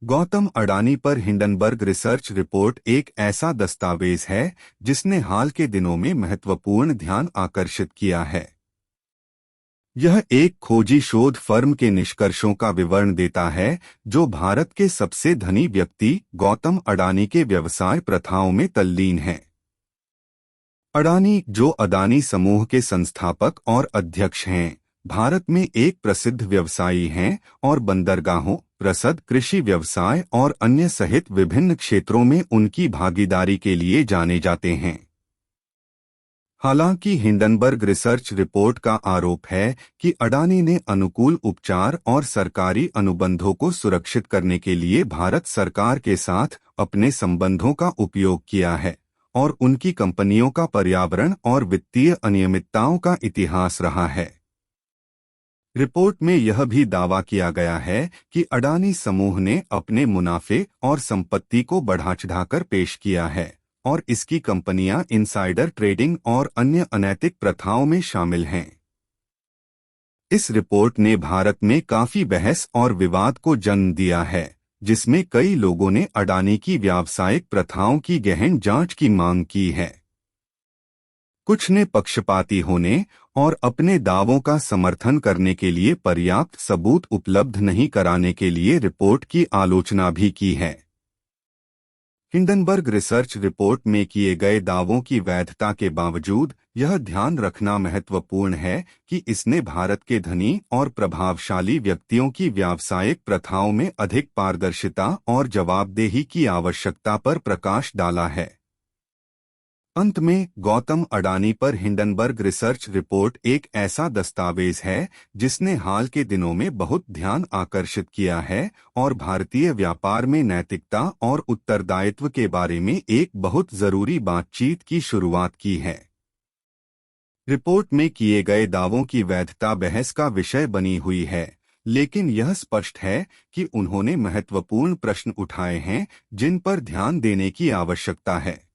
गौतम अडानी पर Hindenburg research report एक ऐसा दस्तावेज है जिसने हाल के दिनों में महत्वपूर्ण ध्यान आकर्षित किया है। यह एक खोजी शोध फर्म के निष्कर्षों का विवरण देता है जो भारत के सबसे धनी व्यक्ति गौतम अडानी के व्यवसाय प्रथाओं में तल्लीन है। अडानी, जो अडानी समूह के संस्थापक और अध्यक्ष हैं, भारत में एक प्रसिद्ध व्यवसायी हैं और बंदरगाहों, रसद, कृषि व्यवसाय और अन्य सहित विभिन्न क्षेत्रों में उनकी भागीदारी के लिए जाने जाते हैं। हालांकि हिंडनबर्ग रिसर्च रिपोर्ट का आरोप है कि अडानी ने अनुकूल उपचार और सरकारी अनुबंधों को सुरक्षित करने के लिए भारत सरकार के साथ अपने संबंधों का उपयोग किया है और उनकी कंपनियों का पर्यावरण और वित्तीय अनियमितताओं का इतिहास रहा है। रिपोर्ट में यह भी दावा किया गया है कि अडानी समूह ने अपने मुनाफे और संपत्ति को बढ़ा-चढ़ाकर पेश किया है और इसकी कंपनियां इनसाइडर ट्रेडिंग और अन्य अनैतिक प्रथाओं में शामिल हैं। इस रिपोर्ट ने भारत में काफी बहस और विवाद को जन्म दिया है, जिसमें कई लोगों ने अडानी की व्यावसायिक प्रथाओं की गहन जांच की मांग की है। कुछ ने पक्षपाती होने और अपने दावों का समर्थन करने के लिए पर्याप्त सबूत उपलब्ध नहीं कराने के लिए रिपोर्ट की आलोचना भी की है। हिंडनबर्ग रिसर्च रिपोर्ट में किए गए दावों की वैधता के बावजूद यह ध्यान रखना महत्वपूर्ण है कि इसने भारत के धनी और प्रभावशाली व्यक्तियों की व्यावसायिक प्रथाओं में अधिक पारदर्शिता और जवाबदेही की आवश्यकता पर प्रकाश डाला है। अंत में, गौतम अडानी पर हिंडनबर्ग रिसर्च रिपोर्ट एक ऐसा दस्तावेज है जिसने हाल के दिनों में बहुत ध्यान आकर्षित किया है और भारतीय व्यापार में नैतिकता और उत्तरदायित्व के बारे में एक बहुत जरूरी बातचीत की शुरुआत की है। रिपोर्ट में किए गए दावों की वैधता बहस का विषय बनी हुई है, लेकिन यह स्पष्ट है कि उन्होंने महत्वपूर्ण प्रश्न उठाए हैं जिन पर ध्यान देने की आवश्यकता है।